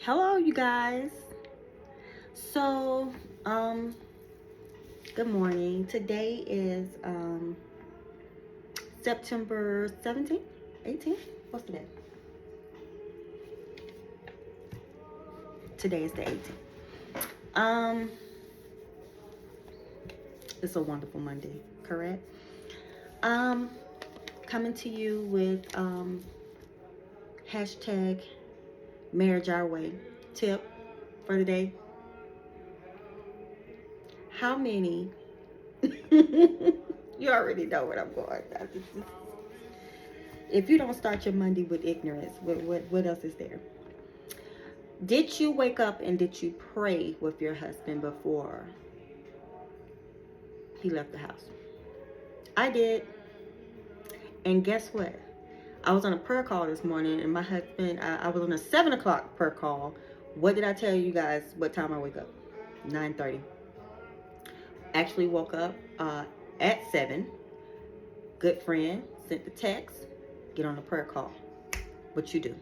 Hello, you guys. So, um, good morning. Today is September 17th, 18th. What's the day? Today is the 18th. Um, it's a wonderful Monday, correct? Um, Coming to you with hashtag marriage our way tip for the day. How many? You already know what I'm going. If you don't start your Monday with ignorance, what else is there? Did you wake up and did you pray with your husband before he left the house? I did. And guess what? I was on a prayer call this morning, and my husband, I was on a 7 o'clock prayer call. What did I tell you guys what time I wake up? 9:30. Actually woke up at 7. Good friend sent the text, get on the prayer call. What you do?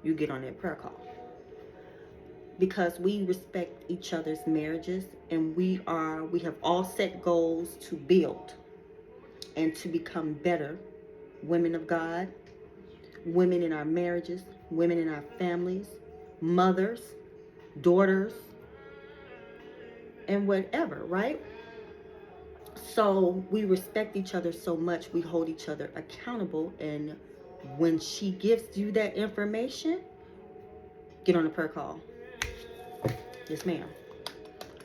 You get on that prayer call. Because we respect each other's marriages, and we have all set goals to build and to become better women of God, women in our marriages, women in our families, mothers, daughters, and whatever, right? So we respect each other so much, we hold each other accountable, and when she gives you that information, get on a prayer call. Yes, ma'am.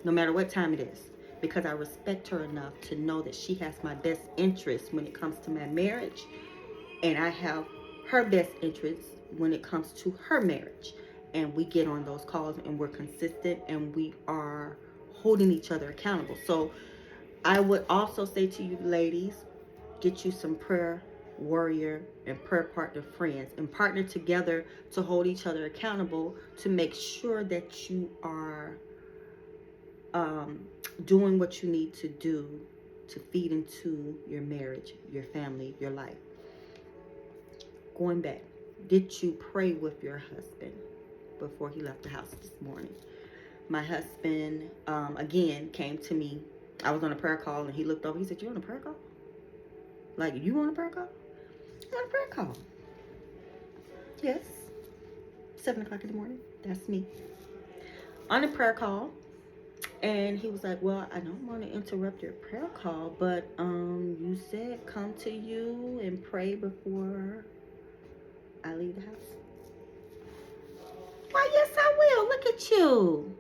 No matter what time it is, because I respect her enough to know that she has my best interest when it comes to my marriage, and I have her best interest when it comes to her marriage. And we get on those calls and we're consistent and we are holding each other accountable. So I would also say to you ladies, get you some prayer warrior and prayer partner friends and partner together to hold each other accountable, to make sure that you are doing what you need to do to feed into your marriage, your family, your life. Going back, did you pray with your husband before he left the house this morning? My husband, again, came to me. I was on a prayer call, and he looked over. He said, "You on a prayer call? Like, you on a prayer call?" I'm on a prayer call. Yes. 7 o'clock in the morning. That's me. On a prayer call. And he was like, "Well, I don't want to interrupt your prayer call, but you said come to you and pray before I leave the house." Why, yes, I will. Look at you.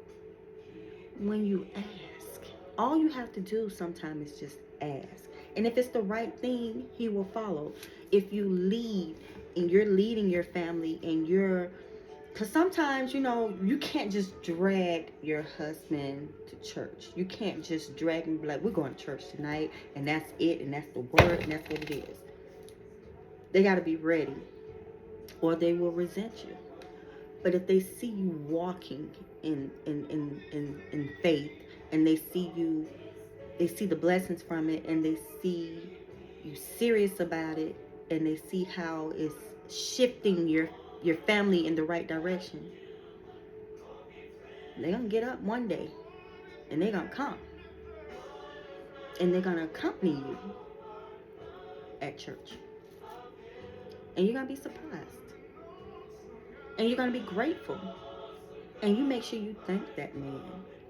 When you ask, all you have to do sometimes is just ask. And if it's the right thing, he will follow. If you lead and you're leading your family and because sometimes, you can't just drag your husband to church. You can't just drag him, like, we're going to church tonight, and that's it, and that's the word, and that's what it is. They got to be ready, or they will resent you. But if they see you walking in faith, and they see the blessings from it, and they see you serious about it, and they see how it's shifting your family in the right direction, they're gonna get up one day and they're gonna come and they're gonna accompany you at church, and you're gonna be surprised, and you're gonna be grateful, and you make sure you thank that man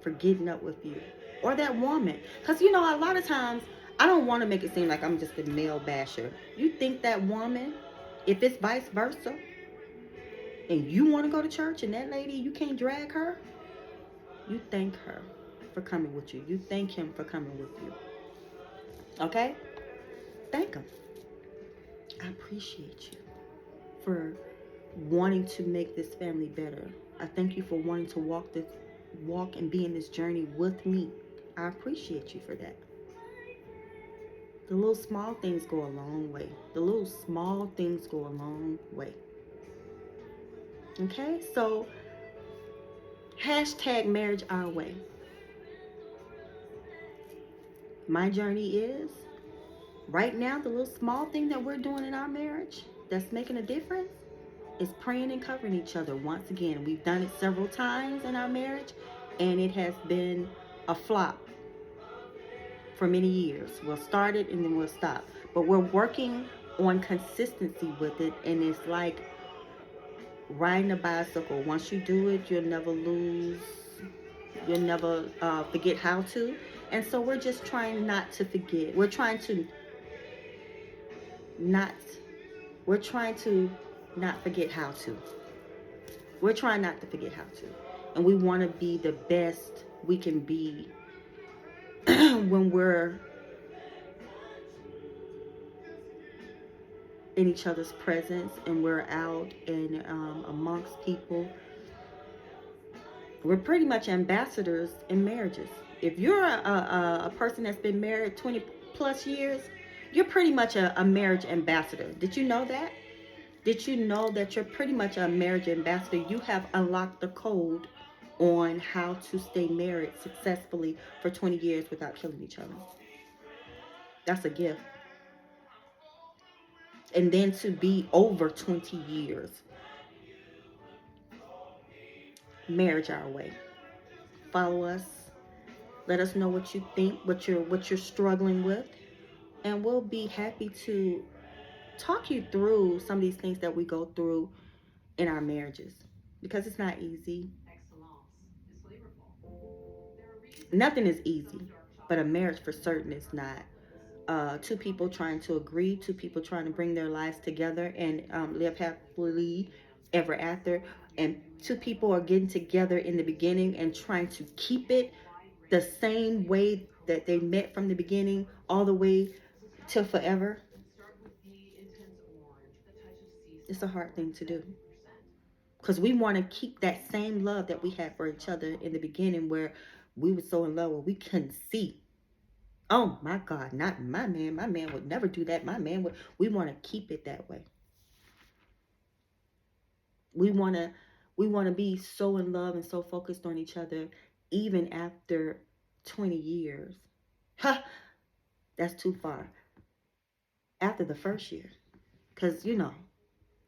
for getting up with you, or that woman. Because a lot of times, I don't want to make it seem like I'm just a male basher. You think that woman, if it's vice versa, and you want to go to church and that lady, you can't drag her, you thank her for coming with you. You thank him for coming with you. Okay? Thank him. I appreciate you for wanting to make this family better. I thank you for wanting to walk and be in this journey with me. I appreciate you for that. The little small things go a long way. The little small things go a long way. Okay? So, hashtag marriage our way. My journey is, right now, the little small thing that we're doing in our marriage that's making a difference is praying and covering each other. Once again, we've done it several times in our marriage, and it has been a flop for many years. We'll start it and then we'll stop. But we're working on consistency with it, and it's like riding a bicycle. Once you do it, you'll never lose. You'll never forget how to. And so we're just trying not to forget. We're trying to not forget how to. We're trying not to forget how to. And we want to be the best we can be when we're in each other's presence and we're out and amongst people. We're pretty much ambassadors in marriages. If you're a person that's been married 20 plus years, you're pretty much a marriage ambassador. Did you know that? Did you know that you're pretty much a marriage ambassador? You have unlocked the code on how to stay married successfully for 20 years without killing each other. That's a gift. And then to be over 20 years. Marriage our way. Follow us. Let us know what you think, what you're struggling with, and we'll be happy to talk you through some of these things that we go through in our marriages, because it's not easy. Nothing is easy, but a marriage for certain is not. Two people trying to agree, two people trying to bring their lives together and live happily ever after, and two people are getting together in the beginning and trying to keep it the same way that they met from the beginning all the way till forever. It's a hard thing to do, because we want to keep that same love that we had for each other in the beginning, where we were so in love where we couldn't see. Oh my God, not my man. My man would never do that. My man would. We want to keep it that way. We want to be so in love and so focused on each other even after 20 years. Ha! That's too far. After the first year. Because,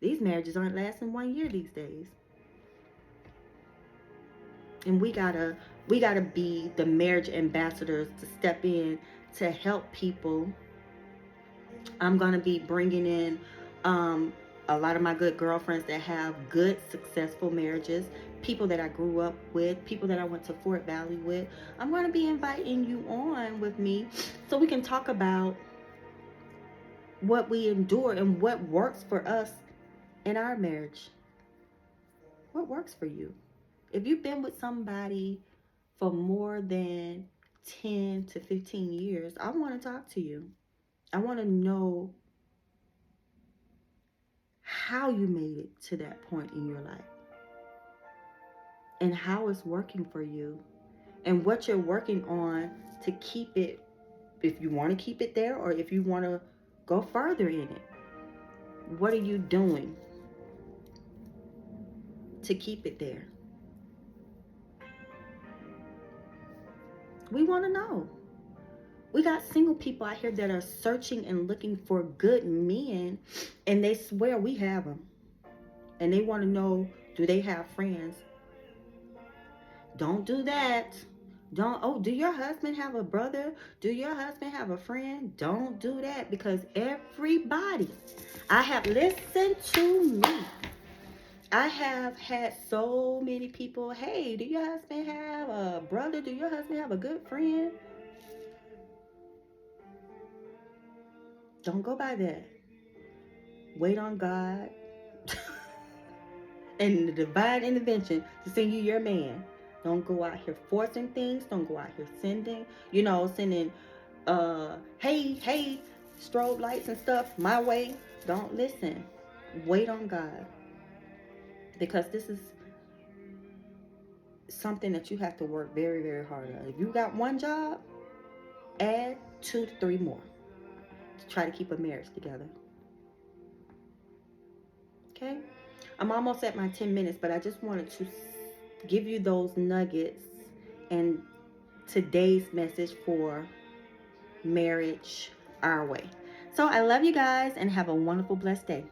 these marriages aren't lasting 1 year these days. And we gotta be the marriage ambassadors to step in to help people. I'm gonna be bringing in a lot of my good girlfriends that have good, successful marriages, people that I grew up with, people that I went to Fort Valley with. I'm going to be inviting you on with me so we can talk about what we endure and what works for us in our marriage. What works for you? If you've been with somebody for more than 10 to 15 years, I want to talk to you. I want to know how you made it to that point in your life and how it's working for you and what you're working on to keep it, if you want to keep it there or if you want to go further in it. What are you doing to keep it there? We want to know. We got single people out here that are searching and looking for good men, and they swear we have them. And they want to know, do they have friends? Don't do that. Do your husband have a brother? Do your husband have a friend? Don't do that, because everybody, listen to me. I have had so many people, hey, do your husband have a brother? Do your husband have a good friend? Don't go by that. Wait on God and the divine intervention to send you your man. Don't go out here forcing things. Don't go out here sending hey, strobe lights and stuff my way. Don't listen. Wait on God. Because this is something that you have to work very, very hard on. If you got one job, add 2 to 3 more to try to keep a marriage together. Okay? I'm almost at my 10 minutes, but I just wanted to give you those nuggets and today's message for marriage our way. So I love you guys and have a wonderful, blessed day.